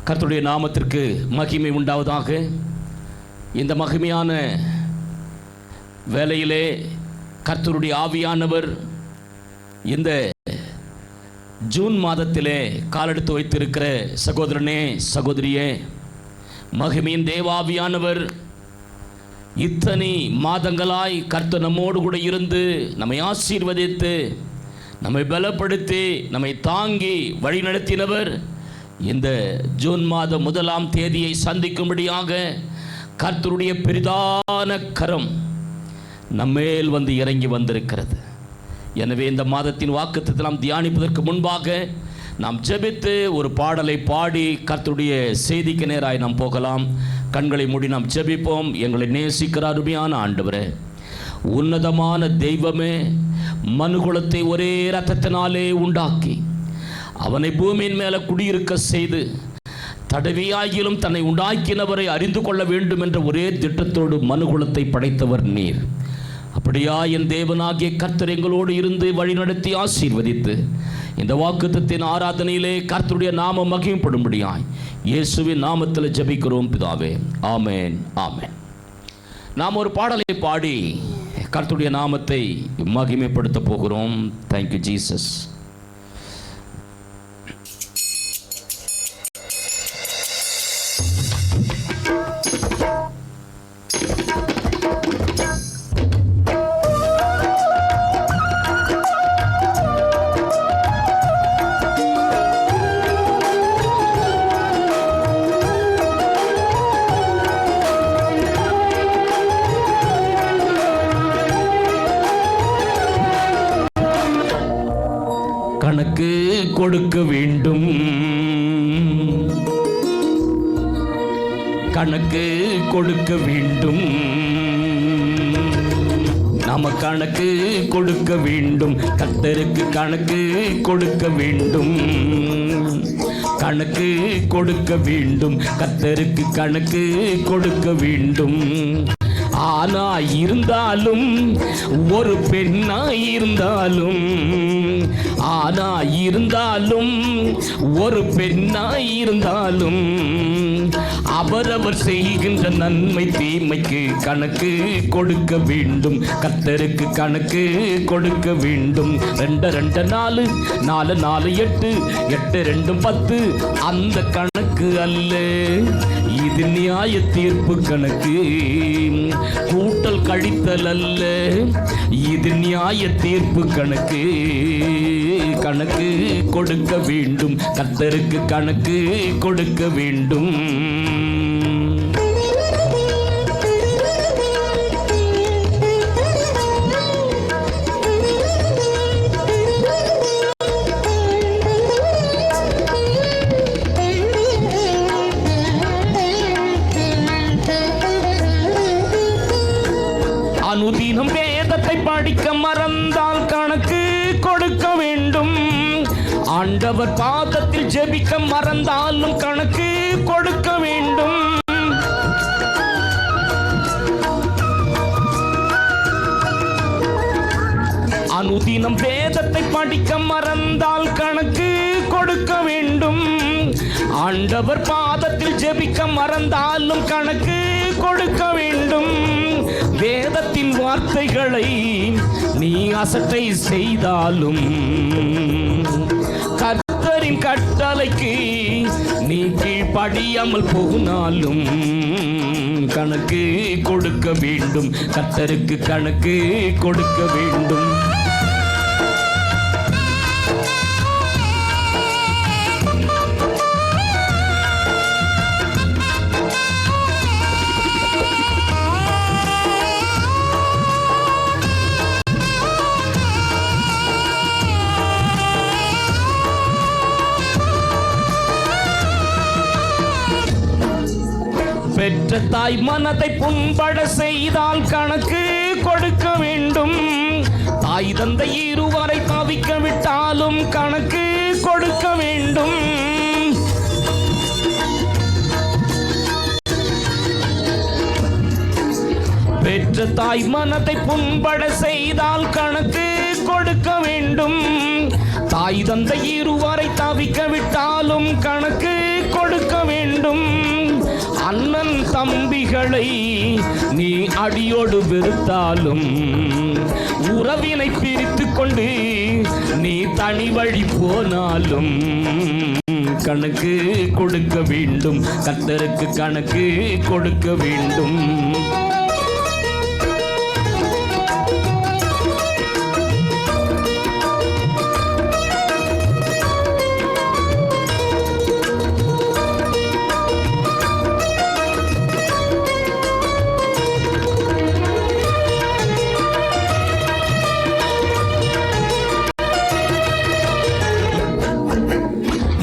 கர்த்தருடைய நாமத்திற்கு மகிமை உண்டாவதாக. இந்த மகிமையான வேளையிலே கர்த்தருடைய ஆவியானவர் இந்த ஜூன் மாதத்திலே காலெடுத்து வைத்திருக்கிற சகோதரனே சகோதரியே, மகிமையின் தேவாவியானவர் இத்தனை மாதங்களாய் கர்த்தர் நம்மோடு கூட இருந்து நம்மை ஆசீர்வதித்து நம்மை பலப்படுத்தி நம்மை தாங்கி வழிநடத்தினவர். இந்த ஜூன் மாதம் 1ஆம் தேதியை சந்திக்கும்படியாக கர்த்தருடைய பெரிதான கரம் நம்மேல் வந்து இறங்கி வந்திருக்கிறது. எனவே இந்த மாதத்தின் வாக்குத்தத்தத்தை நாம் தியானிப்பதற்கு முன்பாக நாம் ஜெபித்து ஒரு பாடலை பாடி கர்த்தருடைய செய்திக்கு நேராய் நாம் போகலாம். கண்களை மூடி நாம் ஜெபிப்போம். எங்களை நேசிக்கிற அருமையான ஆண்டவரே, உன்னதமான தெய்வமே, மனுகுலத்தை ஒரே இரத்தத்தினாலே உண்டாக்கி அவனை பூமியின் மேலே குடியிருக்க செய்து தடவியாகிலும் தன்னை உண்டாக்கினவரை அறிந்து கொள்ள வேண்டும் என்ற ஒரே திட்டத்தோடு மனுகுலத்தை படைத்தவர் நீர். அப்படியா என் தேவனாகிய கர்த்தர் எங்களோடு இருந்து வழிநடத்தி ஆசீர்வதித்து இந்த வாக்குத்தத்தின் ஆராதனையிலே கர்த்தருடைய நாமம் மகிமைப்படும்படியாய் இயேசுவின் நாமத்தில் ஜெபிக்கிறோம் பிதாவே. ஆமென், ஆமென். நாம் ஒரு பாடலை பாடி கர்த்தருடைய நாமத்தை மகிமைப்படுத்த போகிறோம். Thank you Jesus. கணக்கு கொடுக்க வேண்டும், கணக்கு கொடுக்க வேண்டும், நாம கணக்கு கொடுக்க வேண்டும். கர்த்தருக்கு கணக்கு கொடுக்க வேண்டும், கணக்கு கொடுக்க வேண்டும், கர்த்தருக்கு கணக்கு கொடுக்க வேண்டும். ஆனா இருந்தாலும் ஒரு பெண்ணாய் இருந்தாலும், ஆனா இருந்தாலும் ஒரு பெண்ணாய் இருந்தாலும் அவரவர் செய்கின்ற நன்மை தீமைக்கு கணக்கு கொடுக்க வேண்டும். கர்த்தருக்கு கணக்கு கொடுக்க வேண்டும். 2 2 4 4 4 8 8 2 10 அந்த கணக்கு அல்ல, இது நியாய தீர்ப்பு கணக்கு. கூட்டல் கழித்தல் அல்ல, இது நியாய தீர்ப்பு கணக்கு. கணக்கு கொடுக்க வேண்டும், கர்த்தருக்கு கணக்கு கொடுக்க வேண்டும். அனுதினம் வேதத்தை படிக்க மறந்தால் கணக்கு கொடுக்க வேண்டும். ஆண்டவர் பாதத்தில் ஜெபிக்க மறந்தாலும் கணக்கு கொடுக்க வேண்டும். அனுதினம் வேதத்தை படிக்க மறந்தால் கணக்கு கொடுக்க வேண்டும். ஆண்டவர் பாதத்தில் ஜெபிக்க மறந்தாலும் கணக்கு கொடுக்க வேண்டும். வேதத்தின் வார்த்தைகளை நீ அசட்டை செய்தாலும், கர்த்தரின் கட்டளைக்கு நீ கீழ்ப்படியாமல் போனாலும் கணக்கு கொடுக்க வேண்டும். கர்த்தருக்கு கணக்கு கொடுக்க வேண்டும். பெற்ற தாய் மனதை புண்பட செய்தால் கணக்கு கொடுக்க வேண்டும். தாய் தந்தை இருவரை தவிக்க விட்டாலும் கணக்கு கொடுக்க வேண்டும். பெற்ற தாய் மனதை புண்பட செய்தால் கணக்கு கொடுக்க வேண்டும். தாய் தந்தை இருவரை தவிக்க விட்டாலும் கணக்கு கொடுக்க வேண்டும். அண்ணன் தம்பிகளை நீ அடியோடு வெறுத்தாலும், உறவினை பிரித்து கொண்டு நீ தனி வழி போனாலும், கணக்கு கொடுக்க வேண்டும். கர்த்தருக்கு கணக்கு கொடுக்க வேண்டும்.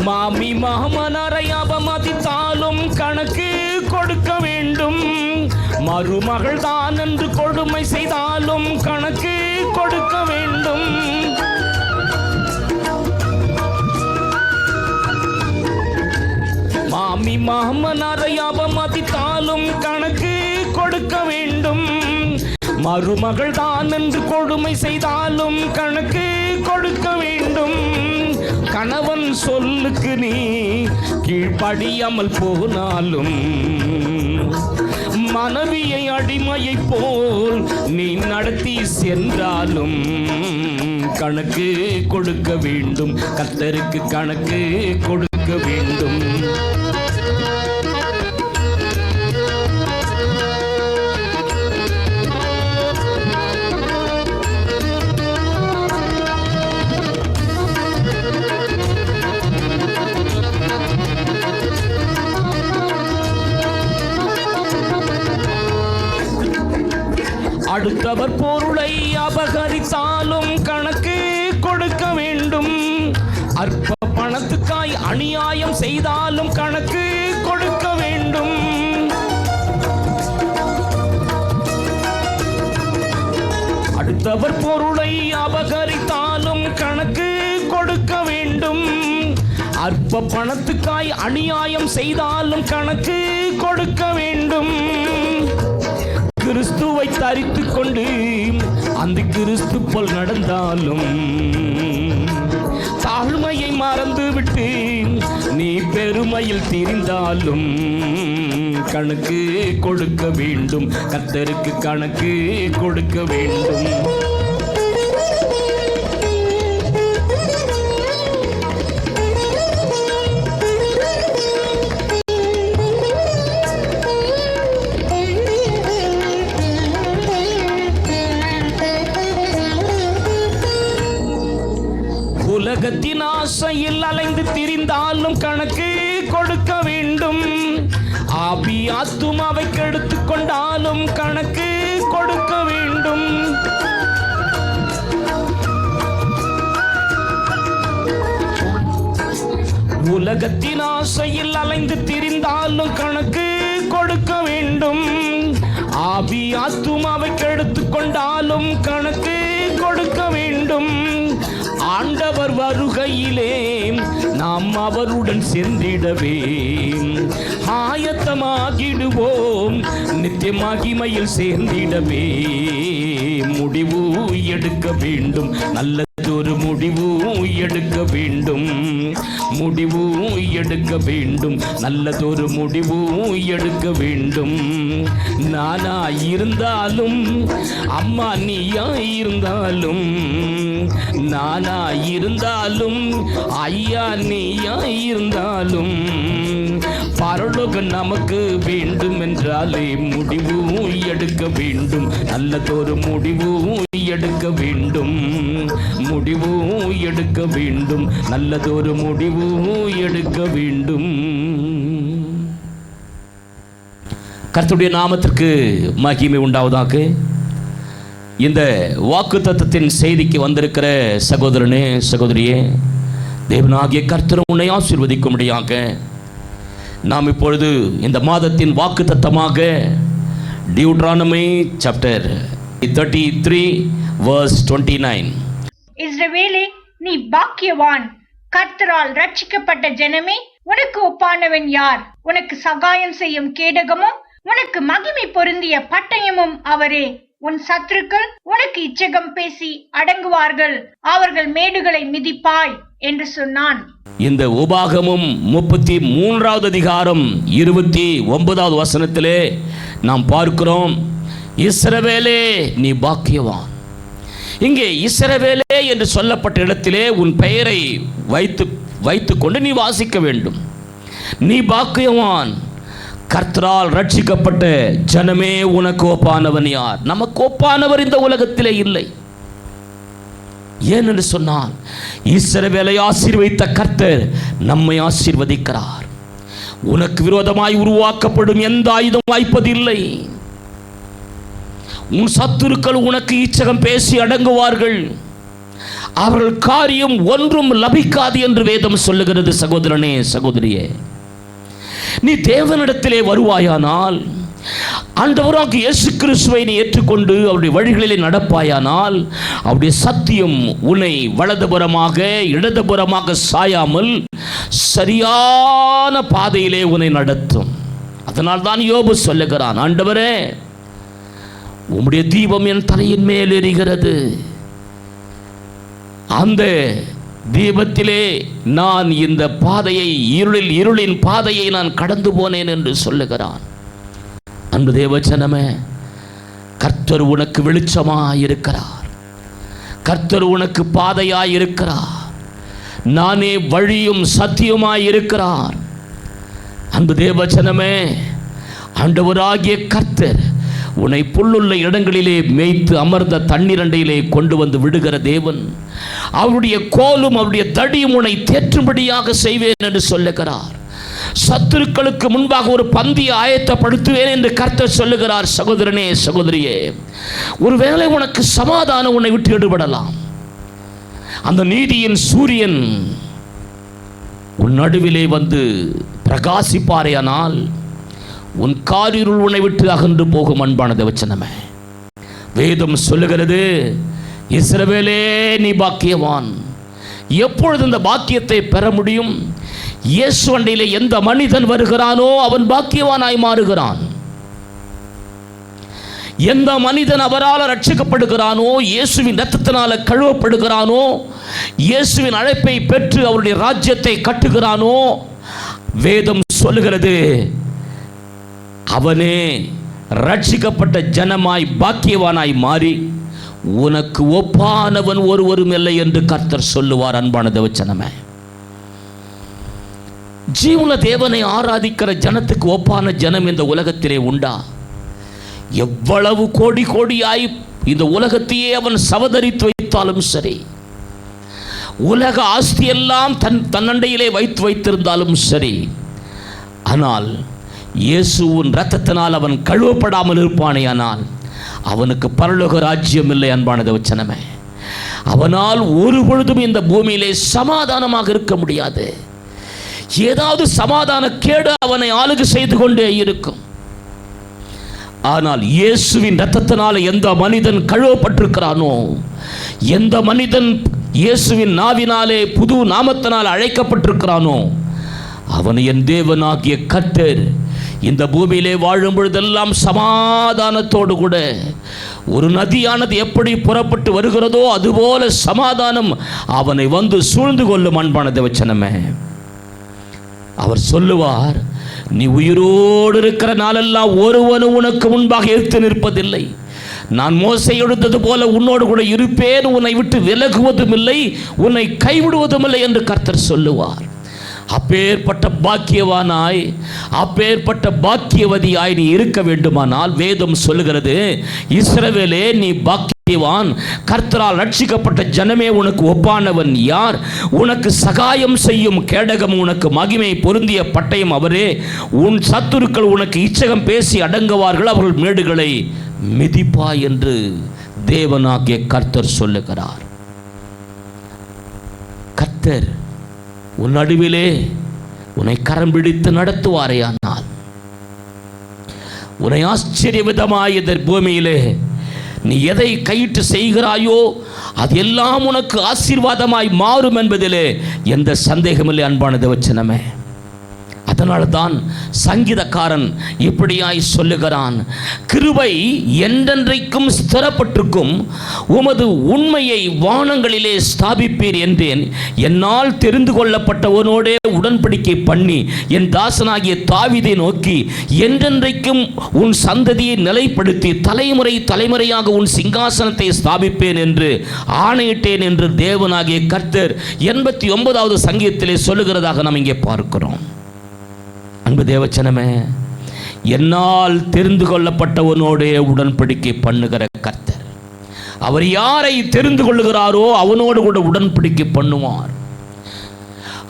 மாமி மாமனாரை அவமதித்தாலும் கணக்கு கொடுக்க வேண்டும். மருமகள் தான் என்று கொடுமை செய்தாலும் கணக்கு கொடுக்க வேண்டும். மாமி மாமனாரை அவமதித்தாலும் கணக்கு கொடுக்க வேண்டும். மருமகள் தான் என்று கொடுமை செய்தாலும் கணக்கு கொடுக்க வேண்டும். கணவன் சொல்லுக்கு நீ கீழ்ப்படியாமல் போனாலும், மனைவியை அடிமையை போல் நீ நடத்தி சென்றாலும், கணக்கு கொடுக்க வேண்டும். கர்த்தருக்கு கணக்கு கொடுக்க வேண்டும். அடுத்தவர் பொருளை அபகரித்தாலும் கணக்கு கொடுக்க வேண்டும். அற்ப பணத்துக்காய் அநியாயம் செய்தாலும் கணக்கு கொடுக்க வேண்டும். அடுத்தவர் பொருளை அபகரித்தாலும் கணக்கு கொடுக்க வேண்டும். அற்ப பணத்துக்காய் அநியாயம் செய்தாலும் கணக்கு கொடுக்க வேண்டும். கிறிஸ்துவை தரித்துக் கொண்டு அந்த கிறிஸ்து போல் நடந்தாலும், தாழ்மையை மறந்துவிட்டு நீ பெருமையில் திரிந்தாலும், கணக்கு கொடுக்க வேண்டும். கர்த்தருக்கு கணக்கு கொடுக்க வேண்டும். உலகத்தின் ஆசையில் அலைந்து திரிந்தாலும் கணக்கு கொடுக்க வேண்டும். ஆவி ஆத்துமாவை கெடுத்துக் கொண்டாலும் கணக்கு கொடுக்க வேண்டும். உலகத்தின் ஆசையில் அலைந்து திரிந்தாலும் கணக்கு கொடுக்க வேண்டும். ஆவி ஆத்துமாவை கெடுத்துக் கொண்டாலும் கணக்கு கொடுக்க வேண்டும். ஆண்டவர் வருகையிலே நாம் அவருடன் சென்றிடவே ஆயத்தமாகிடுவோம். நித்திய மகிமையில் சேர்ந்திடவே முடிவு எடுக்க வேண்டும். நல்லதொரு முடிவு எடுக்க வேண்டும். முடிவு எடுக்க வேண்டும். நல்லதொரு முடிவு எடுக்க வேண்டும். நானா இருந்தாலும், அம்மா நீயா இருந்தாலும், நானா இருந்தாலும், ஐயா நீயா இருந்தாலும், பரலோகம் நமக்கு வேண்டும் என்றாலே முடிவு எடுக்க வேண்டும். நல்லதொரு முடிவு எடுக்க வேண்டும். முடிவு எடுக்க வேண்டும். நல்லதொரு முடிவு எடுக்க வேண்டும். கர்த்தருடைய நாமத்திற்கு மகிமை உண்டாவதாக. இந்த வாக்குத்தத்தத்தின் செய்திக்கு வந்திருக்கிற சகோதரனே, சகோதரியே, தேவனாகிய கர்த்தர் உன்னை ஆசீர்வதிக்கும்படியாக நாம் இப்பொழுது இந்த மாதத்தின் வாக்குத்தத்தமாக டியூட்ரானமி சாப்டர் 33 verse 29. இஸ்ரவேலே, நீ பாக்கியவான், கர்த்தரால் ரட்சிக்கப்பட்ட ஜனமே, உனக்கு ஒப்பானவன் யார்? உனக்கு சகாயம் செய்யும் கேடகமும் உனக்கு மகிமை பொருந்திய பட்டயமும் அவரே. உன் சத்துருக்கள் உனக்கு இச்சகம் பேசி அடங்குவார்கள், அவர்கள் மேடுகளை மிதிப்பாய் என்று சொன்னான். இந்த உபாகமும் 33வது அதிகாரம் 29வது வசனத்திலே நாம் பார்க்கிறோம், இஸ்ரவேலே நீ பாக்கியவான். இங்கே இஸ்ரவேலே என்று சொல்லப்பட்ட இடத்திலே உன் பெயரை வைத்துக்கொண்டு நீ வாசிக்க வேண்டும். நீ பாக்கியவான், கர்த்தரால் ரட்சிக்கப்பட்ட ஜனமே உனக்கு ஒப்பானவன் யார்? நமக்கு ஒப்பானவர் இந்த உலகத்திலே இல்லை. ஏனென்று சொன்னால் இஸ்ரவேலை ஆசீர்வதித்த கர்த்தர் நம்மை ஆசீர்வதிக்கிறார். உனக்கு விரோதமாய் உருவாக்கப்படும் எந்த ஆயுதம் வாய்ப்பதில்லை. உன் சத்துருக்கள் உனக்கு இச்சகம் பேசி அடங்குவார்கள், அவர்கள் காரியம் ஒன்றும் லபிக்காது என்று வேதம் சொல்லுகிறது. சகோதரனே, சகோதரியே, நீ தேவனிடத்திலே வருவாயானால், ஆண்டவராகிய இயேசு கிறிஸ்துவை நீ ஏற்றுக்கொண்டு அவருடைய வழிகளிலே நடப்பாயானால், அவருடைய சத்தியம் உன்னை வலதுபுறமாக இடதுபுறமாக சாயாமல் சரியான பாதையிலே உன்னை நடத்தும். அதனால் தான் யோபு சொல்லுகிறான், ஆண்டவரே உம்முடைய தீபம் என் தலையின் மேல் எரிகிறது, அந்த தீபத்திலே நான் இந்த பாதையை இருளின் பாதையை நான் கடந்து போனேன் என்று சொல்லுகிறான். அன்பு தேவஜனமே, கர்த்தர் உனக்கு வெளிச்சமாய் இருக்கிறார், கர்த்தர் உனக்கு பாதையாய் இருக்கிறார், நானே வழியும் சத்தியமாய் இருக்கிறார். அன்பு தேவஜனமே, ஆண்டவராகிய கர்த்தர் உன்னை புல்லுள்ள இடங்களிலே மேய்த்து அமர்ந்த தண்ணீரண்டையிலே கொண்டு வந்து விடுகிற தேவன். அவருடைய கோலும் அவருடைய தடியும் உன்னை தேற்றும்படியாக செய்வேன் என்று சொல்லுகிறார். சத்துருக்களுக்கு முன்பாக ஒரு பந்தியை ஆயத்தப்படுத்துவேன் என்று கர்த்தர் சொல்லுகிறார். சகோதரனே, சகோதரியே, ஒருவேளை உனக்கு சமாதானம் உன்னை விட்டு எடுபடலாம். அந்த நீதியின் சூரியன் உன் நடுவிலே வந்து பிரகாசிப்பாரேயானால் உன் காரிருள் உன்னை விட்டு அகன்று போகும். அன்பான தேவச்சனமே, வேதம் சொல்லுகிறது, இஸ்ரவேலே நீ பாக்கியவான். எப்பொழுது இந்த பாக்கியத்தை பெற முடியும்? இயேசு அண்டையிலே எந்த மனிதன் வருகிறானோ அவன் பாக்கியவானாய் மாறுகிறான். எந்த மனிதன் அவரால் ரட்சிக்கப்படுகிறானோ, இயேசுவின் இரத்தத்தினால கழுவப்படுகிறானோ, இயேசுவின் அழைப்பை பெற்று அவருடைய ராஜ்யத்தை கட்டுகிறானோ, வேதம் சொல்லுகிறது அவனே ரட்சிக்கப்பட்ட ஜனமாய் பாக்கியவானாய் மாறி உனக்கு ஒப்பானவன் ஒருவரும் இல்லை என்று கர்த்தர் சொல்லுவார். அன்பான தேவஜனமே, ஜீவன தேவனை ஆராதிக்கிற ஜனத்துக்கு ஒப்பான ஜனம் இந்த உலகத்திலே உண்டா? எவ்வளவு கோடி கோடியாய் இந்த உலகத்தையே அவன் சவதரித்து வைத்தாலும் சரி, உலக ஆஸ்தியெல்லாம் தன்னண்டையிலே வைத்திருந்தாலும் சரி, ஆனால் இயேசுவின் இரத்தத்தினால் அவன் கழுவப்படாமல் இருப்பானேயானால் அவனுக்கு பரலோக ராஜ்யம் இல்லை. அன்பான தேவஜனமே, அவனால் ஒரு பொழுதும் இந்த பூமியிலே சமாதானமாக இருக்க முடியாது. ஏதாவது சமாதான கேடு அவனை ஆளுகை செய்து கொண்டே இருக்கும். ஆனால் இயேசுவின் இரத்தத்தினால் எந்த மனிதன் கழுவப்பட்டிருக்கிறானோ, எந்த மனிதன் இயேசுவின் நாவினாலே புது நாமத்தினால் அழைக்கப்பட்டிருக்கிறானோ, அவனை என் தேவனாகிய கர்த்தர் இந்த பூமியிலே வாழும் பொழுதெல்லாம் சமாதானத்தோடு கூட, ஒரு நதியானது எப்படி புறப்பட்டு வருகிறதோ அதுபோல சமாதானம் அவனை வந்து சூழ்ந்து கொள்ளும். அன்பான தேவஜனமே, அவர் சொல்லுவார், நீ உயிரோடு இருக்கிற நாளெல்லாம் ஒருவனும் உனக்கு முன்பாக எதிர்த்து நிற்பதில்லை. நான் மோசே எடுத்தது போல உன்னோடு கூட இருப்பேன், உன்னை விட்டு விலகுவதும் இல்லை, உன்னை கைவிடுவதும் இல்லை என்று கர்த்தர் சொல்லுவார். அப்பேற்பட்ட பாக்கியவானாய், அப்பேற்பட்ட பாக்கியவதியாய் நீ இருக்க வேண்டுமானால் வேதம் சொல்லுகிறது, இஸ்ரவேலே நீ பாக்கியவான், கர்த்தரால் ரட்சிக்கப்பட்ட ஜனமே உனக்கு ஒப்பானவன் யார்? உனக்கு சகாயம் செய்யும் கேடகம், உனக்கு மகிமை பொருந்திய பட்டயம் அவரே. உன் சத்துருக்கள் உனக்கு இச்சகம் பேசி அடங்குவார்கள், அவர்கள் மேடுகளை மிதிப்பாய் என்று தேவனாகிய கர்த்தர் சொல்லுகிறார். கர்த்தர் உன் நடுவிலே உன்னை கரம் பிடித்து நடத்துவாரேயானால், உன்னை ஆச்சரிய விதமாய் இந்த பூமியிலே நீ எதை கையிட்டு செய்கிறாயோ அது எல்லாம் உனக்கு ஆசீர்வாதமாய் மாறும் என்பதிலே எந்த சந்தேகமில்லை. அன்பான தேவஜனமே, அதனால தான் சங்கீதக்காரன் இப்படியாய் சொல்லுகிறான், கிருபை என்றென்றைக்கும் ஸ்திரப்பட்டிருக்கும், உமது உண்மையை வானங்களிலே ஸ்தாபிப்பீர் என்றேன். என்னால் தெரிந்து கொள்ளப்பட்டவனோடே உடன்படிக்கை பண்ணி என் தாசனாகிய தாவீதை நோக்கி, என்றென்றைக்கும் உன் சந்ததியை நிலைப்படுத்தி தலைமுறை தலைமுறையாக உன் சிங்காசனத்தை ஸ்தாபிப்பேன் என்று ஆணையிட்டேன் என்று தேவனாகிய கர்த்தர் 89வது சங்கீதத்திலே சொல்லுகிறதாக நாம் இங்கே பார்க்கிறோம். அன்பு தேவச்சனமே, என்னால் தெரிந்து கொள்ளப்பட்டவனோடே உடன்படிக்கை பண்ணுகிற கர்த்தர், அவர் யாரை தெரிந்து கொள்ளுகிறாரோ அவனோடு கூட உடன்படிக்கை பண்ணுவார்.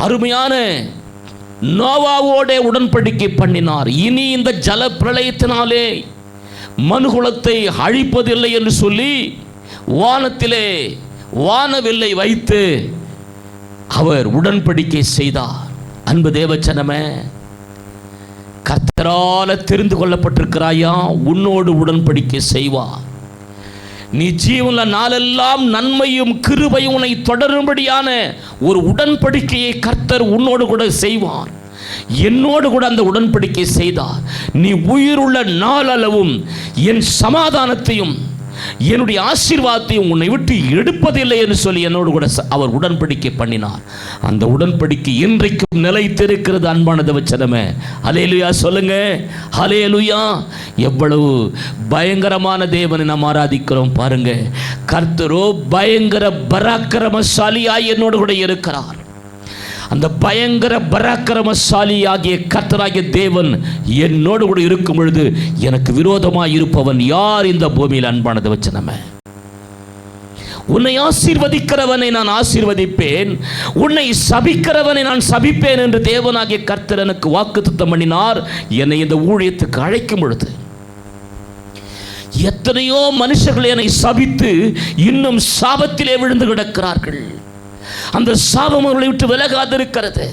அருமையான நோவாவோட உடன்படிக்கை பண்ணினார். இனி இந்த ஜல பிரளயத்தினாலே மனுகுலத்தை அழிப்பதில்லை என்று சொல்லி வானத்திலே வானவில்லை வைத்து அவர் உடன்படிக்கை செய்தார். அன்பு தேவச்சனமே, கர்த்தரால தெரிந்து கொள்ளப்பட்டிருக்கிறாயா, உன்னோடு உடன்படிக்கை செய்வார். நீ ஜீவன நாளெல்லாம் நன்மையும் கிருபையும் உன்னை தொடரும்படியான ஒரு உடன்படிக்கையை கர்த்தர் உன்னோடு கூட செய்வார். என்னோடு கூட அந்த உடன்படிக்கை செய்தார். நீ உயிருள்ள நாளளவும் என் சமாதானத்தையும் என்னுடைய ஆசீர்வாதத்தையும் உன்னை விட்டு எடுப்பதில்லை என்று சொல்லி என்னோடு கூட அவர் உடன்படிக்கை பண்ணினார். அந்த உடன்படிக்கை இன்றைக்கும் நிலைத்திருக்கிறது. அன்பான தேவச்சனமே, ஹல்லேலூயா சொல்லுங்க, ஹல்லேலூயா. எவ்வளவு பயங்கரமான தேவனை நாம் ஆராதிக்கிறோம் பாருங்க. கர்த்தரோ பயங்கர பராக்கிரமசாலியாய் என்னோடு கூட இருக்கிறார். அந்த பயங்கர பராக்கிரமசாலி ஆகிய கர்த்தராகிய தேவன் என்னோடு கூட இருக்கும் பொழுது எனக்கு விரோதமாய் இருப்பவன் யார் இந்த பூமியில்? அன்பானது வச்சனமே, உன்னை ஆசீர்வதிக்கிறவனை நான் ஆசீர்வதிப்பேன், உன்னை சபிக்கிறவனை நான் சபிப்பேன் என்று தேவனாகிய கர்த்தர் எனக்கு வாக்குத்தத்தம் பண்ணினார். என்னை இந்த ஊழியத்துக்கு அழைக்கும் பொழுது எத்தனையோ மனுஷர்கள் என்னை சபித்து இன்னும் சாபத்திலே விழுந்து கிடக்கிறார்கள். அந்த சாபம் அவர்களை விட்டு விலகாதிருக்கிறது.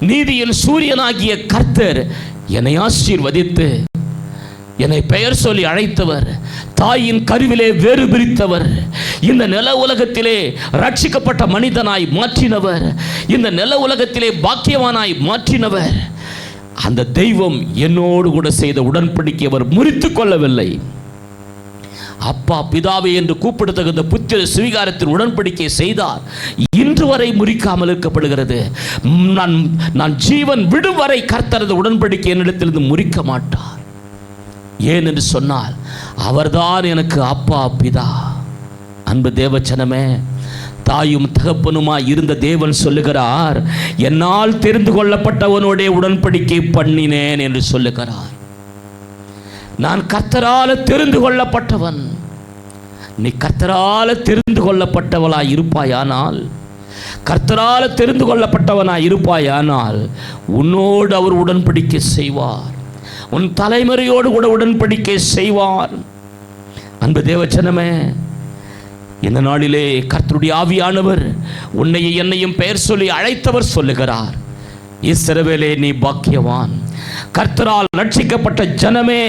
நீதியின் சூரியனாகிய கர்த்தர் என்னை ஆசீர்வதித்து என்னை பெயர் சொல்லி அழைத்தவர், தாயின் கருவிலே வேறு பிரித்தவர், இந்த நில உலகத்திலே ரட்சிக்கப்பட்ட மனிதனாய் மாற்றினவர், இந்த நில உலகத்திலே பாக்கியவானாய் மாற்றினவர். அந்த தெய்வம் என்னோடு கூட செய்த உடன்படிக்கை அவர் முறித்துக் கொள்ளவில்லை. அப்பா பிதாவே என்று கூப்பிடத்தகுந்த புத்திர சுவீகாரத்தின் உடன்படிக்கை செய்தார். இன்று வரை முறிக்காமல் இருக்கப்படுகிறது. நான் ஜீவன் விடும் வரை கர்த்தரது உடன்படிக்கை என்னிடத்திலிருந்து முறிக்க மாட்டார். ஏன் என்று சொன்னால் அவர்தான் எனக்கு அப்பா பிதா. அன்பு தேவச்சனமே, தாயும் தகப்பனுமாய் இருந்த தேவன் சொல்லுகிறார், என்னால் தெரிந்து கொள்ளப்பட்டவனோடே உடன்படிக்கை பண்ணினேன் என்று சொல்லுகிறார். நான் கர்த்தரால தெரிந்து கொள்ளப்பட்டவன். நீ கர்த்தரால தெரிந்து கொள்ளப்பட்டவளாய் இருப்பாயானால், கர்த்தரால தெரிந்து கொள்ளப்பட்டவனாய் இருப்பாயானால் உன்னோடு அவர் உடன்படிக்கை செய்வார். உன் தலைமுறையோடு கூட உடன்படிக்கை செய்வார். அன்பு தேவச்சனமே, இந்த நாளிலே கர்த்தருடைய ஆவியானவர் உன்னையும் என்னையும் பெயர் சொல்லி அழைத்தவர் சொல்லுகிறார், இஸ்ரவேலே நீ பாக்கியவான், கர்த்தரால் ரட்சிக்கப்பட்ட ஜனமே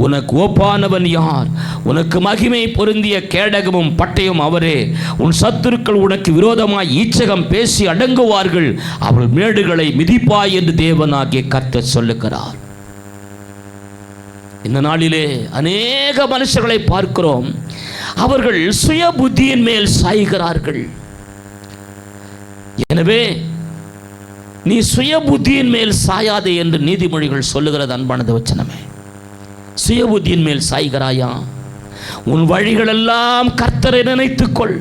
உனக்கு ஒப்பானவன் யார்? உனக்கு மகிமை பொருந்திய கேடகமும் பட்டயம் அவரே. உன் சத்துருக்கள் உனக்கு விரோதமாய் ஈச்சகம் பேசி அடங்குவார்கள், அவள் மேடுகளை மிதிப்பாய் என்று தேவனாகிய கர்த்தர் சொல்லுகிறார். இந்த நாளிலே அநேக மனுஷர்களை பார்க்கிறோம், அவர்கள் சுய புத்தியின் மேல் சாய்கிறார்கள். எனவே நீ சுய புத்தியின் மேல் சாயாதே என்று நீதிமொழிகள் சொல்லுகிறது. அன்பானது வச்சனமே, சுய புத்தியின் மேல் சாய்கிறாயா? உன் வழிகளெல்லாம் கர்த்தரை நினைத்துக்கொள்,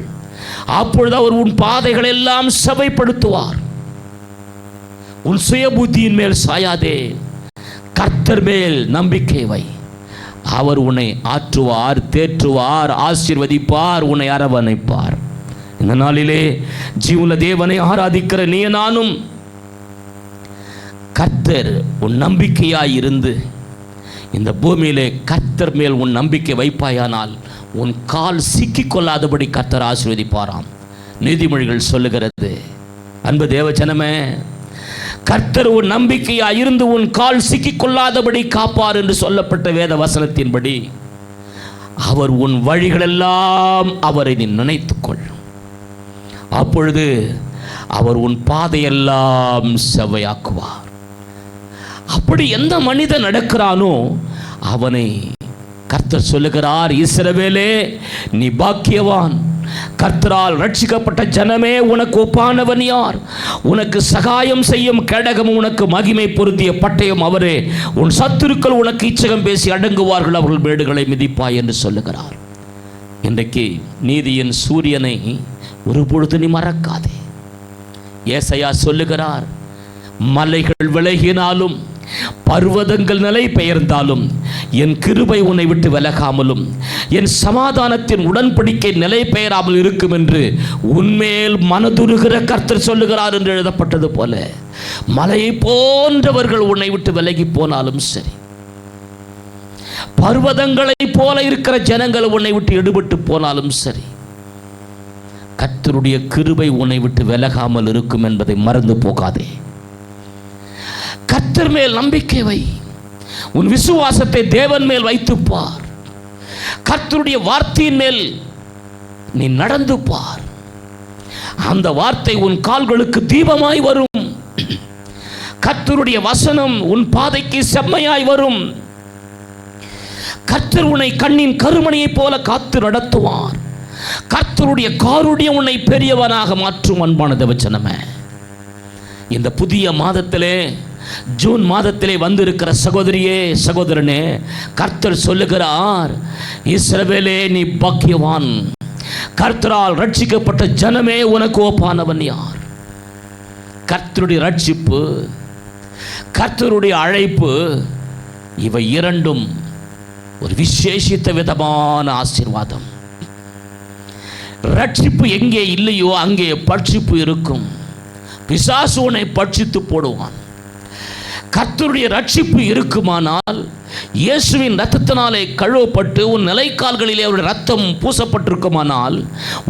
அப்பொழுது அவர் உன் பாதைகள் எல்லாம் செவைப்படுத்துவார். உன் சுய புத்தியின் மேல் சாயாதே, கர்த்தர் மேல் நம்பிக்கை வை. அவர் உன்னை ஆற்றுவார், தேற்றுவார், ஆசீர்வதிப்பார், உன்னை அரவணைப்பார். இந்த நாளிலே ஜீவன தேவனை ஆராதிக்கிற நீ நானும் கர்த்தர் உன் நம்பிக்கையாய் இருந்து இந்த பூமியிலே கர்த்தர் மேல் உன் நம்பிக்கை வைப்பாயானால் உன் கால் சிக்கிக்கொள்ளாதபடி கர்த்தர் ஆசீர்வதிப்பாராம். நீதிமொழிகள் சொல்லுகிறது. அன்பு தேவஜனமே, கர்த்தர் உன் நம்பிக்கையாய் இருந்து உன் கால் சிக்கிக்கொள்ளாதபடி காப்பார் என்று சொல்லப்பட்ட வேத வசனத்தின்படி அவர் உன் வழிகளெல்லாம் அவரை நீ நினைத்துக்கொள். அப்பொழுது அவர் உன் பாதையெல்லாம் செவ்வையாக்குவார். அப்படி எந்த மனிதன் நடக்கிறானோ அவனை கர்த்தர் சொல்லுகிறார், இஸ்ரவேலே நீ பாக்கியவான், கர்த்தரால் ரட்சிக்கப்பட்ட ஜனமே உனக்கு ஒப்பானவன் யார்? உனக்கு சகாயம் செய்யும் கேடகம், உனக்கு மகிமை பொருந்திய பட்டயம் அவரே. உன் சத்துருக்கள் உனக்கு இச்சகம் பேசி அடங்குவார்கள், அவர்கள் மேடுகளை மிதிப்பாய் என்று சொல்லுகிறார். இன்றைக்கு நீதியின் சூரியனை ஒரு பொழுது நீ மறக்காதே. ஏசாயா சொல்லுகிறார், மலைகள் விலகினாலும் பர்வதங்கள் நிலை பெயர்ந்தாலும் என் கிருபை உன்னை விட்டு விலகாமலும் என் சமாதானத்தின் உடன்படிக்கை நிலை பெயராமல் இருக்கும் என்று உன்மேல் மனதுருகிற கர்த்தர் சொல்லுகிறார் என்று எழுதப்பட்டது போல, மலையை போன்றவர்கள் உன்னை விட்டு விலகி போனாலும் சரி, பர்வதங்களை போல இருக்கிற ஜனங்கள் உன்னை விட்டு எடுபட்டு போனாலும் சரி, கர்த்தருடைய கிருபை உன்னை விட்டு விலகாமல் இருக்கும் என்பதை மறந்து போகாதே. கர்த்தர் மேல் நம்பிக்கை வை. உன் விசுவாசத்தை தேவன் மேல் வைத்து பார். கர்த்தருடைய வார்த்தையின் மேல் நீ நடந்து பார். அந்த வார்த்தை உன் கால்களுக்கு தீபமாய் வரும். கர்த்தருடைய வசனம் உன் பாதைக்கு செம்மையாய் வரும். கர்த்தர் உன்னை கண்ணின் கருமணியை போல காத்து நடத்துவார். கர்த்தருடைய காருண்யம் உன்னை பெரியவனாக மாற்றும். அன்பான தேவஜனமே, இந்த புதிய மாதத்திலே, ஜூன் மாதத்திலே வந்திருக்கிற சகோதரியே சகோதரனே, கர்த்தர் சொல்லுகிறார், இஸ்ரவேலே நீ பாக்கியவான், கர்த்தரால் ரட்சிக்கப்பட்ட ஜனமே உனக்கு ஒப்பானவன் யார்? கர்த்தருடைய ரட்சிப்பு, கர்த்தருடைய அழைப்பு, இவை இரண்டும் ஒரு விசேஷித்த விதமான ஆசீர்வாதம். ரட்சிப்பு எங்கே இல்லையோ அங்கே பட்சிப்பு இருக்கும். பிசாசு உன்னை பட்சித்து போடுவான். கர்த்தருடைய ரட்சிப்பு இருக்குமானால், இயேசுவின் இரத்தத்தினாலே கழுவப்பட்டு உன் நிலைக்கால்களிலே அவருடைய ரத்தம் பூசப்பட்டிருக்குமானால்,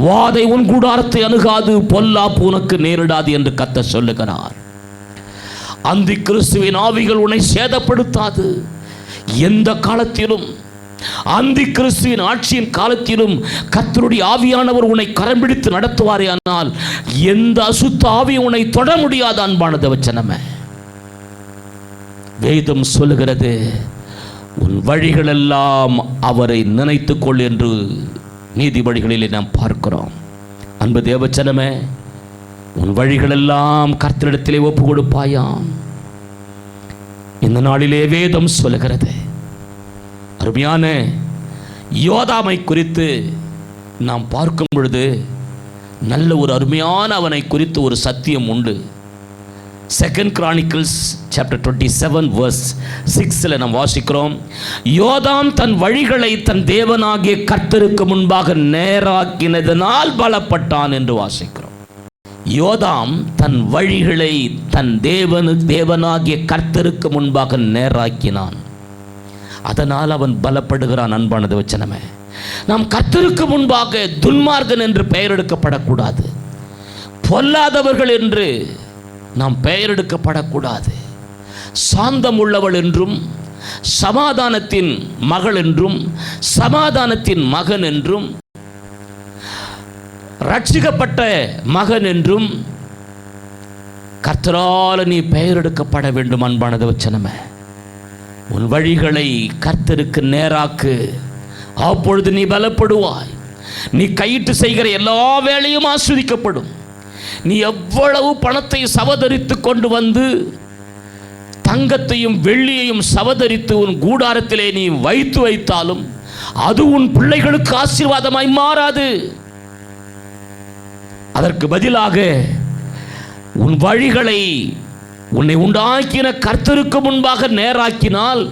வாதை உன் கூடாரத்தை அணுகாது, பொல்லாப்பு உனக்கு நேரிடாது என்று கர்த்தர் சொல்லுகிறார். அந்தி கிறிஸ்துவின் ஆவிகள் உன்னை சேதப்படுத்தாது. எந்த காலத்திலும், அந்தி கிறிஸ்துவின் ஆட்சியின் காலத்திலும் கர்த்தருடைய ஆவியானவர் உன்னை கரம் பிடித்து நடத்துவாரே, ஆனால் எந்த அசுத்த ஆவி உன்னை தொட முடியாது. அன்பான தேவஜனமே, வேதம் சொல்லுகிறது, உன் வழிகளெல்லாம் அவரை நினைத்துக்கொள் என்று நீதிபதிகளிலே நாம் பார்க்கிறோம். அன்பு தேவஜனமே, உன் வழிகளெல்லாம் கர்த்தரிடத்திலே ஒப்பு கொடுப்பாயாம். இந்த நாளிலே வேதம் சொல்லுகிறது. அருமையான யோதாமை குறித்து நாம் பார்க்கும் பொழுது நல்ல ஒரு அருமையான அவனை குறித்து ஒரு சத்தியம் உண்டு. 2 Chronicles chapter 27 verse 6 நாம் வாசிக்கிறோம், யோதாம் தன் வழிகளை தன் தேவனாகிய கர்த்தருக்கு முன்பாக நேராக்கினதனால் பலப்பட்டான் என்று வாசிக்கிறோம். யோதாம் தன் வழிகளை தன் தேவனாகிய கர்த்தருக்கு முன்பாக நேராக்கினான், அதனால் அவன் பலப்படுகிறான். அன்பானது வச்சனமே, நாம் கர்த்தருக்கு முன்பாக துன்மார்க்கன் என்று பெயர் எடுக்கப்படக்கூடாது, பொல்லாதவர்கள் என்று நாம் பெயர் எடுக்கப்படக்கூடாது. சாந்தம் உள்ளவள் என்றும், சமாதானத்தின் மகள் என்றும், சமாதானத்தின் மகன் என்றும், ரட்சிக்கப்பட்ட மகன் என்றும் கர்த்தரால் நீ பெயர் எடுக்கப்பட வேண்டும். அன்பானது வச்சனமே, உன் வழிகளை கர்த்தருக்கு நேராக்கு, அப்பொழுது நீ பலப்படுவாய். நீ கையிட்டு செய்கிற எல்லா வேலையும் ஆஸ்வதிக்கப்படும். நீ எவ்வளவு பணத்தை சவதரித்து கொண்டு வந்து தங்கத்தையும் வெள்ளியையும் சவதரித்து உன் கூடாரத்திலே நீ வைத்து வைத்தாலும் அது உன் பிள்ளைகளுக்கு ஆசீர்வாதமாய் மாறாது. அதற்கு பதிலாக உன் வழிகளை உன்னை உண்டாக்கின கர்த்தருக்கு முன்பாக நேராக்கினால்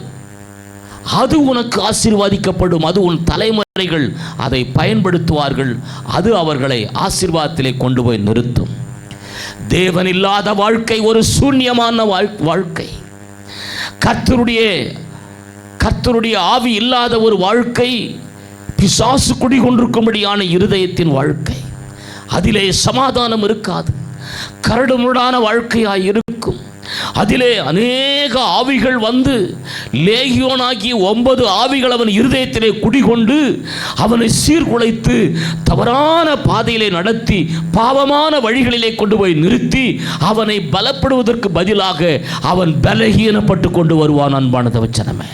அது உனக்கு ஆசீர்வாதிக்கப்படும். அது உன் தலைமுறைகள் அதை பயன்படுத்துவார்கள். அது அவர்களை ஆசீர்வாதத்திலே கொண்டு போய் நிறுத்தும். தேவன் இல்லாத வாழ்க்கை ஒரு சூன்யமான வாழ்க்கை. கர்த்தருடைய ஆவி இல்லாத ஒரு வாழ்க்கை பிசாசு குடிகொண்டிருக்கும்படியான இருதயத்தின் வாழ்க்கை. அதிலே சமாதானம் இருக்காது, கரடுமுரடான வாழ்க்கையாய் இருக்கும். அதிலே அநேக ஆவிகள் வந்து லேகியோனாகிய 9 ஆவிகள் அவன் இருதயத்திலே குடிகொண்டு அவனை சீர்குலைத்து தவறான பாதையிலே நடத்தி பாவமான வழிகளிலே கொண்டு போய் நிறுத்தி அவனை பலப்படுவதற்கு பதிலாக அவன் பலகீனப்பட்டு கொண்டு வருவான். அன்பான தேவச்சனமே,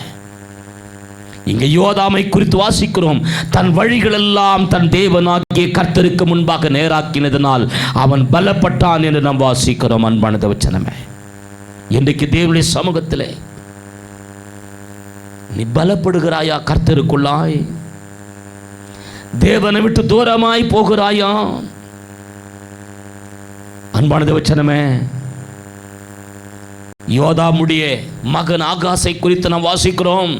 இங்கே யோதாமை குறித்து வாசிக்கிறோம். தன் வழிகளெல்லாம் தன் தேவனாகிய கர்த்தருக்கு முன்பாக நேராக்கினதனால் அவன் பலப்பட்டான் என்று நாம் வாசிக்கிறோம். அன்பான தேவச்சனமே, இன்றைக்கு தேவனுடைய சமூகத்திலே நீ பலப்படுகிறாயா? கர்த்தருக்குள்ளாய் தேவனை விட்டு தூரமாய் போகிறாயா? அன்பான தேவச்சனமே, யோதாமுடைய மகன் ஆகாசை குறித்து நாம் வாசிக்கிறோம்.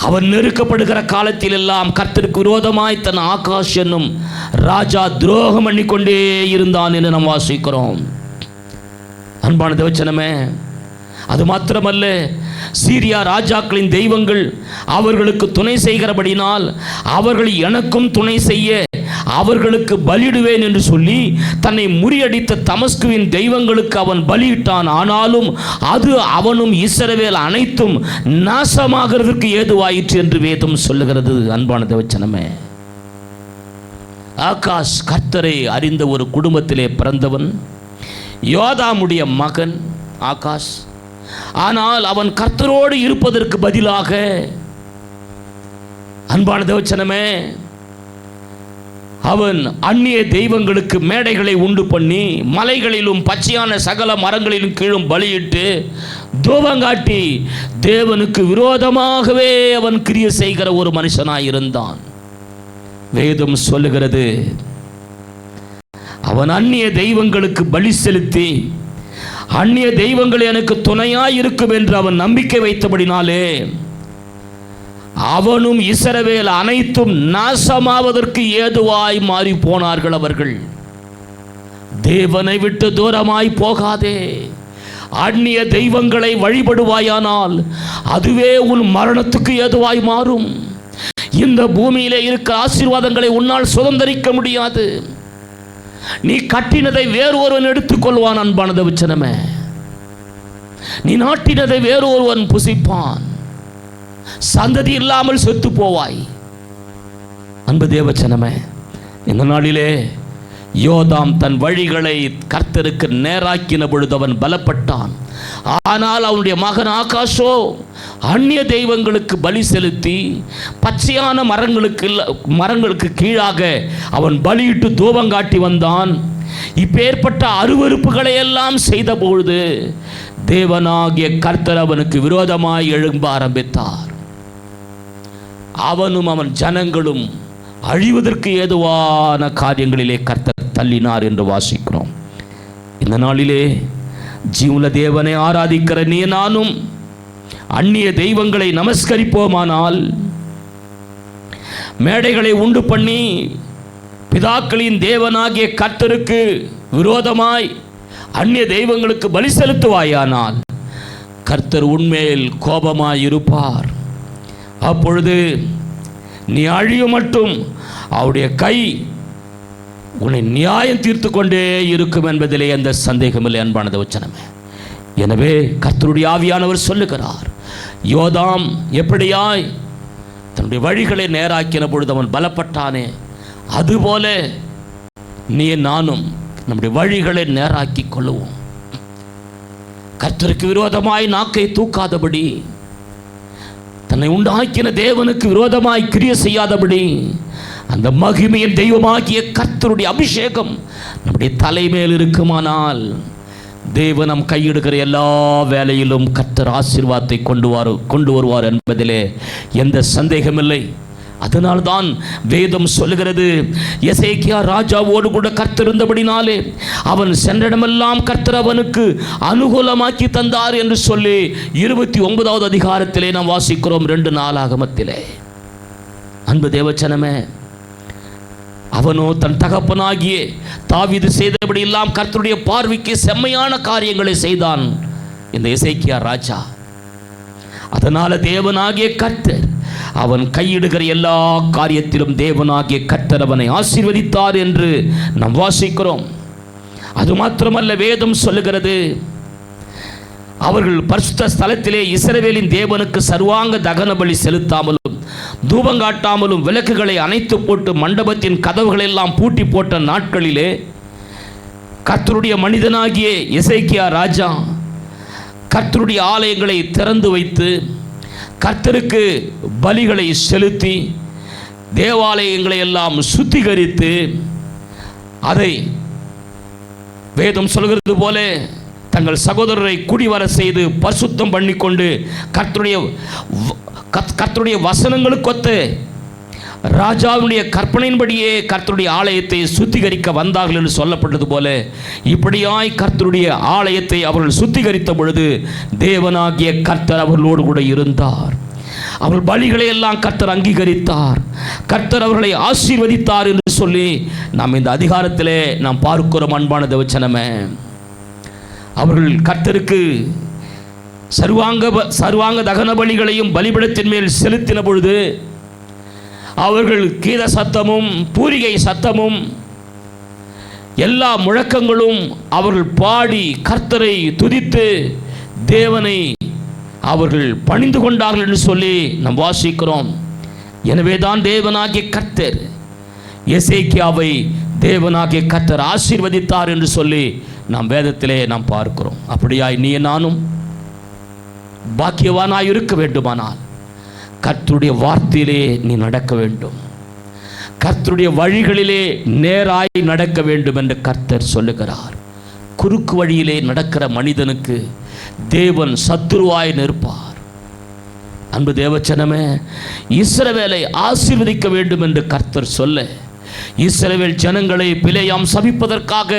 அவன் நெருக்கப்படுகிற காலத்தில் எல்லாம் கர்த்தருக்கு விரோதமாய் தன் ஆகாஷ் என்னும் ராஜா துரோகம் பண்ணிக்கொண்டே இருந்தான் என்று நாம் வாசிக்கிறோம். அன்பான தேவச்சனமே, அது மாத்திரமல்ல, சீரியா ராஜாக்களின் தெய்வங்கள் அவர்களுக்கு துணை செய்கிறபடினால் அவர்கள் எனக்கும் துணை செய்ய அவர்களுக்கு பலியிடுவேன் என்று சொல்லி தன்னை முறியடித்த தமஸ்குவின் தெய்வங்களுக்கு அவன் பலியிட்டான். ஆனாலும் அது அவனும் இஸ்ரவேல் அனைத்தும் நாசமாகிறதுக்கு ஏதுவாயிற்று என்று வேதம் சொல்லுகிறது. அன்பான தேவச்சனமே, ஆகாஷ் கர்த்தரை அறிந்த ஒரு குடும்பத்திலே பிறந்தவன், யோதாமுடைய மகன் ஆகாஷ். ஆனால் அவன் கர்த்தரோடு இருப்பதற்கு பதிலாக, அன்பான தேவச்சனமே, அவன் அந்நிய தெய்வங்களுக்கு மேடைகளை உண்டு பண்ணி மலைகளிலும் பச்சையான சகல மரங்களிலும் கீழும் பலியிட்டு தூபங்காட்டி தேவனுக்கு விரோதமாகவே அவன் கிரியை செய்கிற ஒரு மனுஷனாயிருந்தான். வேதம் சொல்லுகிறது, அவன் அந்நிய தெய்வங்களுக்கு பலி செலுத்தி அந்நிய தெய்வங்கள் எனக்கு துணையாய் இருக்கும் என்று அவன் நம்பிக்கை வைத்தபடினாலே அவனும் இஸ்ரவேல் அனைத்தும் நாசமாவதற்கு ஏதுவாய் மாறி போனார்கள். அவர்கள் தேவனை விட்டு தூரமாய் போகாதே, அந்நிய தெய்வங்களை வழிபடுவாயானால் அதுவே உன் மரணத்துக்கு ஏதுவாய் மாறும். இந்த பூமியிலே இருக்க ஆசீர்வாதங்களை உன்னால் சுதந்திரிக்க முடியாது. நீ கட்டினதை வேறு ஒருவன் எடுத்துக்கொள்வான். அன்பான தேவச்சனமே, நீ நாட்டினதை வேறு ஒருவன் புசிப்பான். சந்ததி இல்லாமல் செத்து போவாய். அன்பு தேவச்சனமே, இந்த நாளிலே யோதாம் தன் வழிகளை கர்த்தருக்கு நேராக்கின பொழுது அவன் பலப்பட்டான். ஆனால் அவனுடைய மகன் ஆகாஷோ அந்நிய தெய்வங்களுக்கு பலி செலுத்தி பச்சையான மரங்களுக்கு கீழாக அவன் பலியிட்டு தூபங்காட்டி வந்தான். இப்பேற்பட்ட அருவருப்புகளை எல்லாம் செய்த பொழுது தேவனாகிய கர்த்தர் அவனுக்கு விரோதமாய் எழும்ப ஆரம்பித்தார். அவனும் அவன் ஜனங்களும் அழிவதற்கு ஏதுவான காரியங்களிலே கர்த்தர் தள்ளினார் என்று வாசிக்கிறோம். இந்த நாளிலே ஜீவன தேவனை ஆராதிக்கிற நீ நானும் அந்நிய தெய்வங்களை நமஸ்கரிப்போமானால், மேடைகளை உண்டு பண்ணி பிதாக்களின் தேவனாகிய கர்த்தருக்கு விரோதமாய் அந்நிய தெய்வங்களுக்கு பலி செலுத்துவாயானால் கர்த்தர் உன்மேல் கோபமாய் இருப்பார். அப்பொழுது நீ அழிய மட்டும் அவருடைய கை உன்னை நியாயம் தீர்த்து கொண்டே இருக்கும் என்பதிலே எந்த சந்தேகமில்லை. அன்பான தேவச்சனமே, எனவே கர்த்தருடைய ஆவியானவர் சொல்லுகிறார், யோதாம் எப்படியாய் தன்னுடைய வழிகளை நேராக்கின பொழுது அவன் பலப்பட்டானே, அதுபோல நீ நானும் நம்முடைய வழிகளை நேராக்கி கொள்ளுவோம். கர்த்தருக்கு விரோதமாய் நாக்கை தூக்காதபடி, தன்னை உண்டாக்கின தேவனுக்கு விரோதமாய் கிரியை செய்யாதபடி, அந்த மகிமையின் தெய்வமாகிய கர்த்தருடைய அபிஷேகம் நம்முடைய தலைமேல் இருக்குமானால் தேவன் நம் கையிடுகிற எல்லா வேலையிலும் கர்த்தர் ஆசீர்வாதத்தை கொண்டு வருவார் என்பதிலே எந்த சந்தேகமில்லை. அதனால்தான் வேதம் சொல்லுகிறது, எசேக்கியா ராஜாவோடு கூட கர்த்தர் இருந்தபடினாலே அவன் சென்றடமெல்லாம் கர்த்தர் அவனுக்கு அனுகூலமாக்கி தந்தார் என்று சொல்லி 29வது அதிகாரத்திலே நாம் வாசிக்கிறோம் 2 நாளாகமத்திலே. அன்பு தேவச்சனமே, அவனோ தன் தகப்பனாகிய தாவீது செய்தபடி எல்லாம் கர்த்தருடைய பார்வைக்கு செம்மையான காரியங்களை செய்தான் இந்த எசேக்கியா ராஜா. அதனால தேவனாகிய கர்த்தர் அவன் கையிடுகிற எல்லா காரியத்திலும் தேவனாகிய கர்த்தர் அவனை ஆசீர்வதித்தார் என்று நாம் வாசிக்கிறோம். அது மாத்திரமல்ல, வேதம் சொல்லுகிறது, அவர்கள் பரிசுத்த ஸ்தலத்திலே இஸ்ரவேலின் தேவனுக்கு சர்வாங்க தகன பலி செலுத்தாமலும் தூபங்காட்டாமலும் விளக்குகளை அணைத்து போட்டு மண்டபத்தின் கதவுகளை எல்லாம் பூட்டி போட்ட நாட்களிலே கர்த்தருடைய மனிதனாகிய எசேக்கியா ராஜா கர்த்தருடைய ஆலயங்களை திறந்து வைத்து கர்த்தருக்கு பலிகளை செலுத்தி தேவாலயங்களை எல்லாம் சுத்திகரித்து அதை வேதம் சொல்கிறது போல தங்கள் சகோதரரை குடிவர செய்து பரிசுத்தம் பண்ணிக்கொண்டு கர்த்தருடைய வசனங்களுக்கொத்த ராஜாவுடைய கற்பனையின்படியே கர்த்தருடைய ஆலயத்தை சுத்திகரிக்க வந்தார்கள் என்று சொல்லப்பட்டது போல இப்படியாய் கர்த்தருடைய ஆலயத்தை அவர்கள் சுத்திகரித்த பொழுது தேவனாகிய கர்த்தர் அவர்களோடு கூட இருந்தார். அவர்கள் பலிகளை எல்லாம் கர்த்தர் அங்கீகரித்தார். கர்த்தர் அவர்களை ஆசீர்வதித்தார் என்று சொல்லி நாம் இந்த அதிகாரத்திலே நாம் பார்க்கிறோம். அன்பான தேவச்சனமே, அவர்கள் கர்த்தருக்கு சர்வாங்க தகன பலிகளையும் பலிபீடத்தின் மேல் செலுத்தின பொழுது அவர்கள் கீத சத்தமும் பூரிகை சத்தமும் எல்லா முழக்கங்களும் அவர்கள் பாடி கர்த்தரை துதித்து தேவனை அவர்கள் பணிந்து கொண்டார்கள் என்று சொல்லி நாம் வாசிக்கிறோம். எனவே தான் தேவனாகிய கர்த்தர் எசேக்கியாவை தேவனாகிய கர்த்தர் ஆசீர்வதித்தார் என்று சொல்லி நாம் வேதத்திலே நாம் பார்க்கிறோம். அப்படியாய் நீ நானும் பாக்கியவானாய் இருக்க வேண்டுமானால் கர்த்தருடைய வார்த்தையிலே நீ நடக்க வேண்டும். கர்த்தருடைய வழிகளிலே நேராய் நடக்க வேண்டும் என்று கர்த்தர் சொல்லுகிறார். குறுக்கு வழியிலே நடக்கிற மனிதனுக்கு தேவன் சத்துருவாய் நிற்பார். அன்பு தேவச்சனமே, இஸ்ரவேலை ஆசீர்வதிக்க வேண்டும் என்று கர்த்தர் சொல்ல இஸ்ரவேல் ஜனங்களை பிலேயாம் சபிப்பதற்காக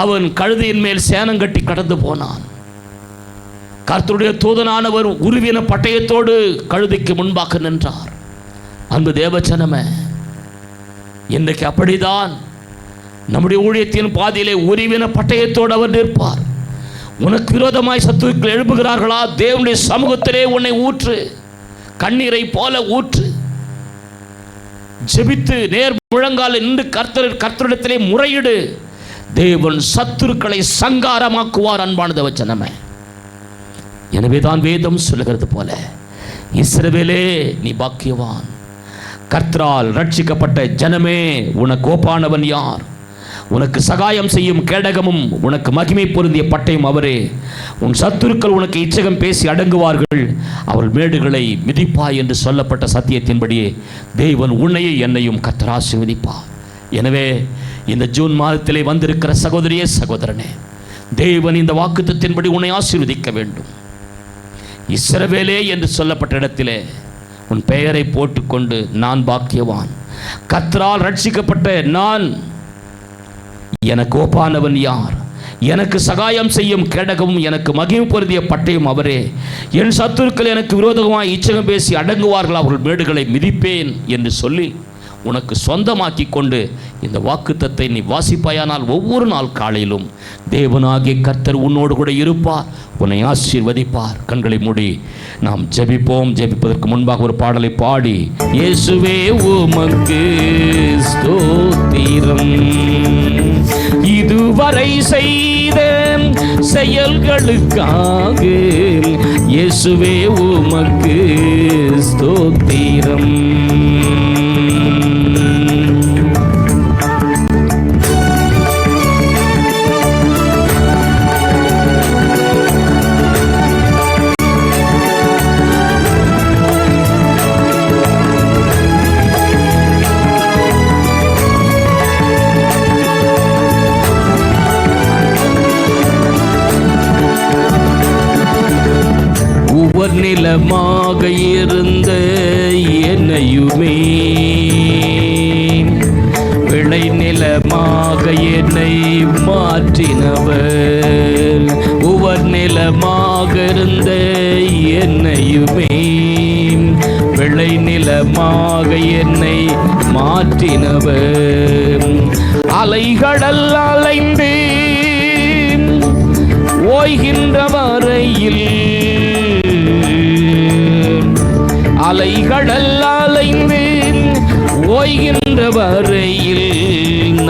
அவன் கழுதையின் மேல் சேனம் கட்டி கடந்து போனான். கர்த்தருடைய தூதனானவர் உருவின பட்டயத்தோடு கழுதைக்கு முன்பாக நின்றார். அன்பு தேவச்சனமே, இன்றைக்கு அப்படிதான் நம்முடைய ஊழியத்தின் பாதையிலே உருவின பட்டயத்தோடு அவர் நிற்பார். உனக்கு விரோதமாய் சத்துருக்கள் எழுப்புகிறார்களா? தேவனுடைய சமூகத்திலே உன்னை ஊற்று, கண்ணீரை போல ஊற்று. ஜெபித்து நேர் முழங்கால நின்று கர்த்தரிடத்திலே முறையிடு. தேவன் சத்துருக்களை சங்காரமாக்குவார். அன்பான தேவச்சனமே, எனவே தான் வேதம் சொல்லுகிறது போல இஸ்ரவேலே நீ பாக்கியவான். கர்த்தரால் ரட்சிக்கப்பட்ட ஜனமே, உனக்கு ஒப்பானவன் யார்? உனக்கு சகாயம் செய்யும் கேடகமும் உனக்கு மகிமை பொருந்திய பட்டயம் அவரே. உன் சத்துருக்கள் உனக்கு இச்சகம் பேசி அடங்குவார்கள், அவள் மேடுகளை மிதிப்பாய் என்று சொல்லப்பட்ட சத்தியத்தின்படியே தேவன் உன்னையே என்னையும் கர்த்தர் ஆசீர்வதிப்பார். எனவே இந்த ஜூன் மாதத்திலே வந்திருக்கிற சகோதரியே சகோதரனே, தேவன் இந்த வாக்குத்தத்தின்படி உன்னை ஆசீர்வதிக்க வேண்டும். இஸ்ரவேலே என்று சொல்லப்பட்ட இடத்திலே உன் பெயரை போட்டுக்கொண்டு நான் பாக்கியவான், கர்த்தரால் ரட்சிக்கப்பட்ட நான், எனக்கு ஒப்பானவன் யார்? எனக்கு சகாயம் செய்யும் கேடகமும் எனக்கு மகிமை பொருந்திய பட்டயம் அவரே. என் சத்துருக்கள் எனக்கு விரோதமாய் இச்சகம் பேசி அடங்குவார்கள், அவர்கள் மேடுகளை மிதிப்பேன் என்று சொல்லி உனக்கு சொந்தமாக்கி கொண்டு இந்த வாக்குத்தத்தை நீ வாசிப்பாயானால் ஒவ்வொரு நாள் காலையிலும் தேவனாகிய கர்த்தர் உன்னோடு கூட இருப்பார், உன்னை ஆசீர்வதிப்பார். கண்களை மூடி நாம் ஜெபிப்போம். ஜெபிப்பதற்கு முன்பாக ஒரு பாடலை பாடி, இயேசுவே உமக்கு ஸ்தோத்திரம், இதுவரை செய்த செயல்களுக்காக இயேசுவே உமக்கு ஸ்தோத்திரம். நிலமாக இருந்த என்னையுமே விளை நிலமாக என்னை மாற்றினவர். உவர் நிலமாக இருந்த என்னையுமே விளை நிலமாக என்னை மாற்றினவர். அலைகடல் அலைந்து ஓய்கின்ற வரையில், அலைகடல் அலைந்து ஓய்கின்ற வரையில்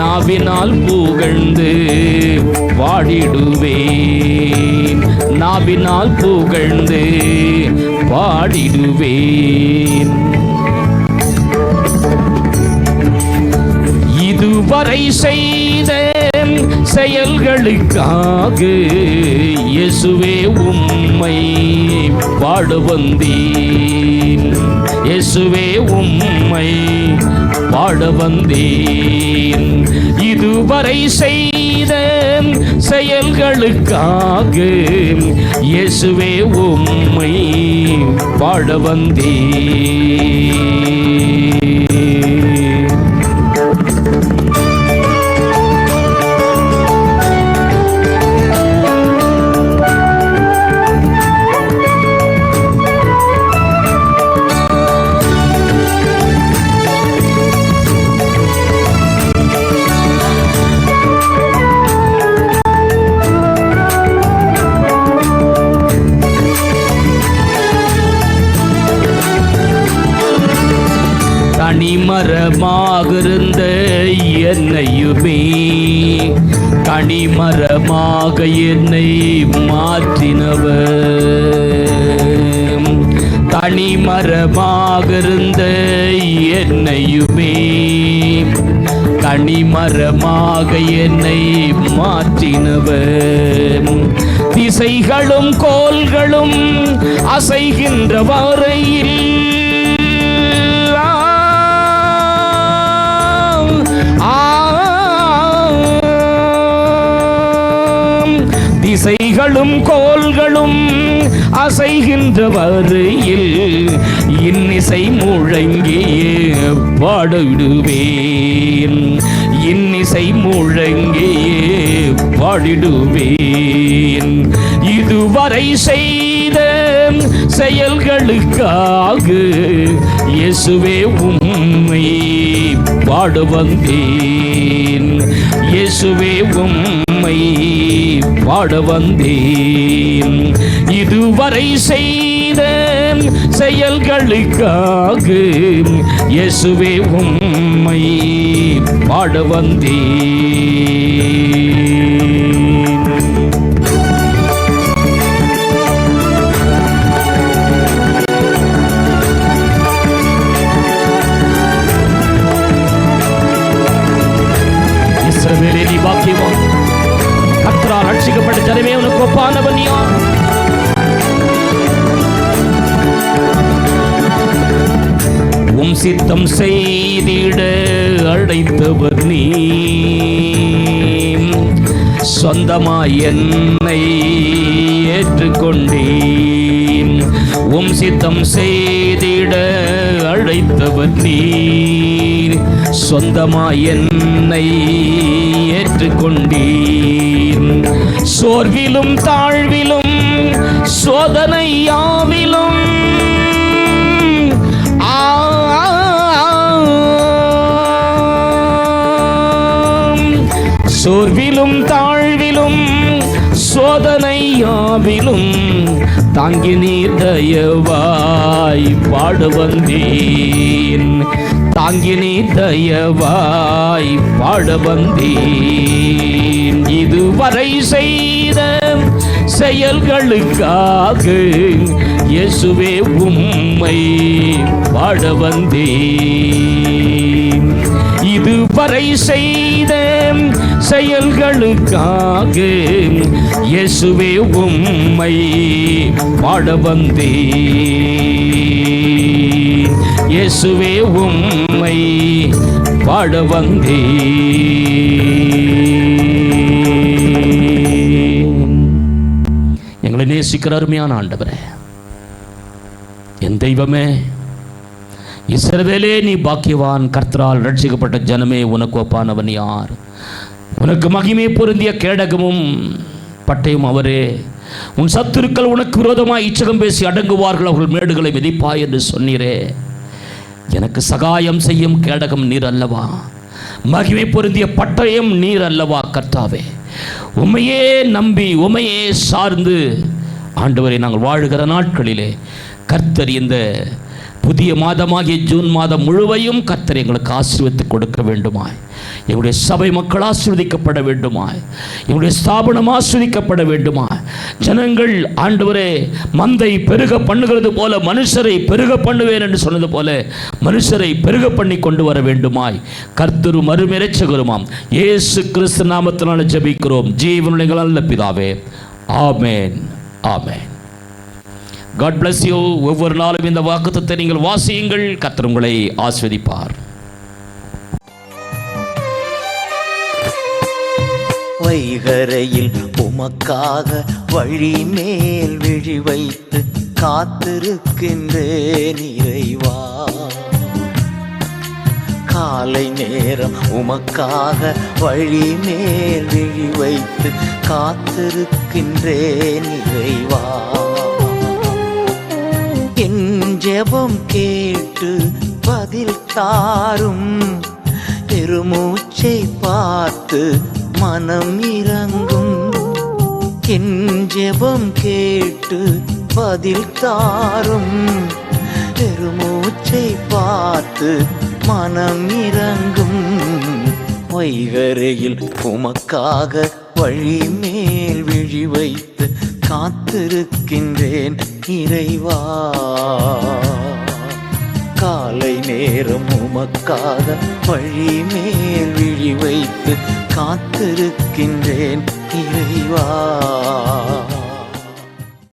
நாவினால் புகழ்ந்து வாடிடுவேன், நாவினால் புகழ்ந்து பாடிடுவேன். இதுவரை செய்த செயல்களுக்காக இயேசுவே உம்மை பாட வந்தேன். இயேசுவே உம்மை பாட வந்தேன். இதுவரை செய்த செயல்களுக்காக இயேசுவே உம்மை பாட வந்தேன். தனிமரமாக இருந்த என்னையுமே தனிமரமாக என்னை மாற்றினவர். தனிமரமாக இருந்த என்னையுமே தனிமரமாக என்னை மாற்றினவர். திசைகளும் கோள்களும் அசைகின்ற வரையில் திசைகளும் கோள்களும் அசைகின்ற வரையில் இன்னிசை முழங்கியே பாடிடுவேன். இன்னிசை முழங்கியே பாடிடுவேன். இதுவரை செய்த செயல்களுக்காக இயேசுவே உம்மை பாட வந்தேன். இயேசுவே உம்மை பாட வந்தேன். இதுவரை செய்த செயல்களுக்காக இயேசுவே உம்மை பாட வந்தேன். இஸ்ரவேலே நீ பாக்கியவான். கர்த்தரால் ரட்சிக்கப்பட்ட ஜனமே உனக்கு ஒப்பானவன் யார்? உம் சித்தம் செய்திட அழைத்தவர் நீ. சொந்தமாய் என்னை ஏற்றுக்கொண்டேன். உம் சித்தம் செய்திட அழைத்தவர் நீ. சொந்தமாய் என்னை ஏற்றுக்கொண்டீர். சோர்விலும் தாழ்விலும் சோதனையாவிலும் சோர்விலும் தாழ்விலும் சோதனையாவிலும் தாங்கி நீர் தயவாய் பாட வந்தேன். தாங்கி நீர் தயவாய் பாட வந்தேன். இதுவரை செய்த செயல்களுக்காக இயேசுவே உம்மை பாட வந்தேன். இதுவரை செய்த செயல்களுக்காக இயேசுவே உம்மை பாட வந்தேன். இயேசுவே உம்மை பாட வந்தேன். எங்களை நேசிக்கிற அருமையான ஆண்டவரே, என் தெய்வமே, இஸ்ரவேலே நீ பாக்கியவான். கர்த்தரால் ரட்சிக்கப்பட்ட ஜனமே உனக்கு ஒப்பானவன் யார்? உனக்கு மகிமை பொருந்திய கேடகமும் பட்டையும் அவரே. உன் சத்துருக்கள் உனக்கு விரோதமாய் இச்சகம் பேசி அடங்குவார்கள், அவர்கள் மேடுகளை மிதிப்பாய் என்று சொன்னீரே. எனக்கு சகாயம் செய்யும் கேடகம் நீர் அல்லவா? மகிமை பொருந்திய பட்டயம் நீர் அல்லவா? கர்த்தாவே, உம்மையே நம்பி உம்மையே சார்ந்து ஆண்டவரை நாங்கள் வாழுகிற நாட்களிலே கர்த்தர் இந்த புதிய மாதமாகிய ஜூன் மாதம் முழுவையும் கர்த்தர் எங்களுக்கு ஆசீர்வதித்து கொடுக்க வேண்டுமாய், எங்களுடைய சபை மக்கள் ஆசீர்வதிக்கப்பட வேண்டுமாய், எங்களுடைய ஸ்தாபனம் ஆசீர்வதிக்கப்பட வேண்டுமாய். ஜனங்கள் ஆண்டவரே மந்தை பெருக பண்ணுகிறது போல மனுஷரை பெருக பண்ணுவேன் என்று சொன்னது போல மனுஷரை பெருக பண்ணி கொண்டு வர வேண்டுமாய் கர்த்தரும் மறுமிரட்சகருமாம் இயேசு கிறிஸ்து நாமத்தினால ஜெபிக்கிறோம் ஜீவனுடைய நல்ல பிதாவே. ஆமென், ஆமென். God bless you. ஒவ்வொரு நாளும் இந்த வாக்குத்தத்தத்தை நீங்கள் வாசியுங்கள். கர்த்தர் உங்களை ஆசீர்வதிப்பார். வைகரையில் உமக்காக வழி மேல் விழி வைத்து காத்திருக்கின்றேன் இறைவா. காலை நேரம் உமக்காக வழி மேல் விழி வைத்து காத்திருக்கின்றேன் இறைவா. என் ஜெபம் கேட்டு பதில் தாரும், பெருமூச்சை பார்த்து மனம் இறங்கும். என் ஜெபம் கேட்டு பதில் தாரும், பெருமூச்சை பார்த்து மனம் இறங்கும். வைகரையில் உமக்காக வழி மேல் விழி வைத்து காத்திருக்கின்றேன் இறைவா. காலை நேரம் உமக்காக வழி மேல் விழி வைத்து காத்திருக்கின்றேன் இறைவா.